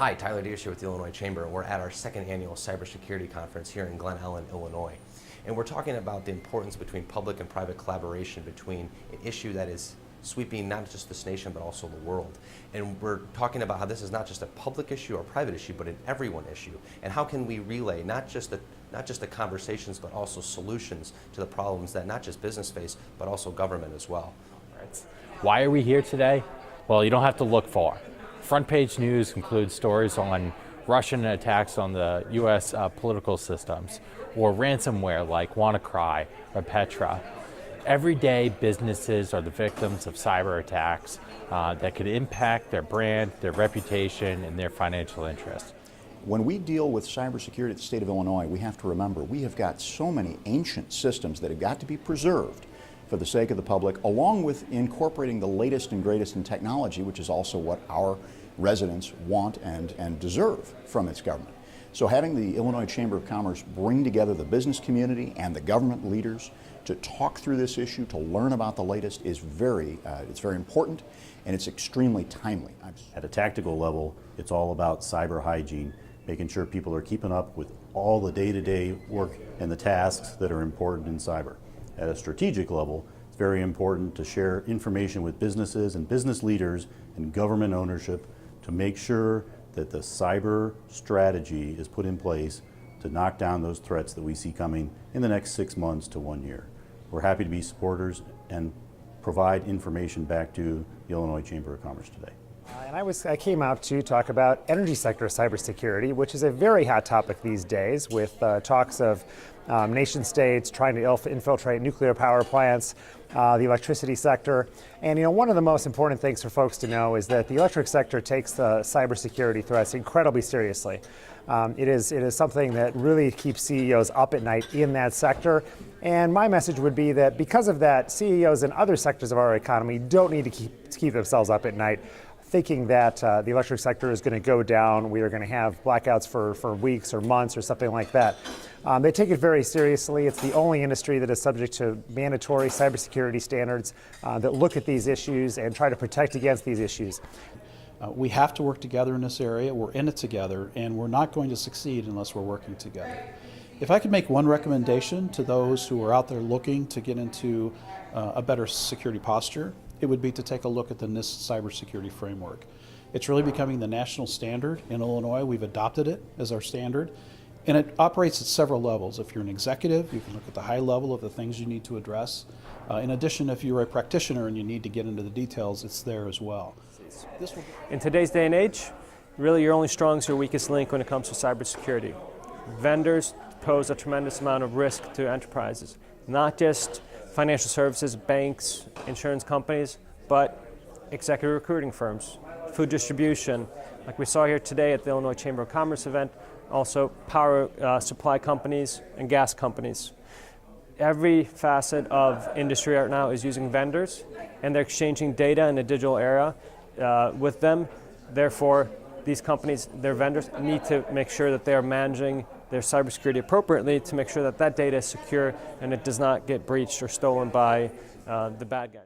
Hi, Tyler Dierscher with the Illinois Chamber. We're at our Second Annual Cybersecurity Conference here in Glen Ellen, Illinois. And we're talking about the importance between public and private collaboration between an issue that is sweeping not just this nation but also the world. And we're talking about how this is not just a public issue or private issue but an everyone issue. And how can we relay not just the conversations but also solutions to the problems that not just business face but also government as well. Why are we here today? Well, you don't have to look far. Front page news includes stories on Russian attacks on the U.S. Political systems, or ransomware like WannaCry or Petra. Every day, businesses are the victims of cyber attacks that could impact their brand, their reputation, and their financial interests. When we deal with cybersecurity at the state of Illinois, we have to remember we have got so many ancient systems that have got to be preserved for the sake of the public, along with incorporating the latest and greatest in technology, which is also what our residents want and deserve from its government. So having the Illinois Chamber of Commerce bring together the business community and the government leaders to talk through this issue, to learn about the latest, is it's very important, and it's extremely timely. At a tactical level, it's all about cyber hygiene, making sure people are keeping up with all the day-to-day work and the tasks that are important in cyber. At a strategic level, it's very important to share information with businesses and business leaders and government ownership to make sure that the cyber strategy is put in place to knock down those threats that we see coming in the next 6 months to 1 year. We're happy to be supporters and provide information back to the Illinois Chamber of Commerce today. I came out to talk about energy sector cybersecurity, which is a very hot topic these days, with talks of nation states trying to infiltrate nuclear power plants, the electricity sector. And one of the most important things for folks to know is that the electric sector takes the cybersecurity threats incredibly seriously. It is something that really keeps CEOs up at night in that sector. And my message would be that because of that, CEOs in other sectors of our economy don't need to keep themselves up at night thinking that the electric sector is going to go down, we are going to have blackouts for weeks or months or something like that. They take it very seriously. It's the only industry that is subject to mandatory cybersecurity standards that look at these issues and try to protect against these issues. We have to work together in this area. We're in it together, and we're not going to succeed unless we're working together. If I could make one recommendation to those who are out there looking to get into a better security posture, it would be to take a look at the NIST cybersecurity framework. It's really becoming the national standard in Illinois. We've adopted it as our standard, and it operates at several levels. If you're an executive, you can look at the high level of the things you need to address. In addition, if you're a practitioner and you need to get into the details, it's there as well. In today's day and age, really your only strong is your weakest link when it comes to cybersecurity. Vendors pose a tremendous amount of risk to enterprises, not just financial services, banks, insurance companies, but executive recruiting firms, food distribution, like we saw here today at the Illinois Chamber of Commerce event, also power supply companies and gas companies. Every facet of industry right now is using vendors, and they're exchanging data in a digital era with them. Therefore, these companies, their vendors, need to make sure that they are managing their cybersecurity appropriately to make sure that that data is secure and it does not get breached or stolen by the bad guys.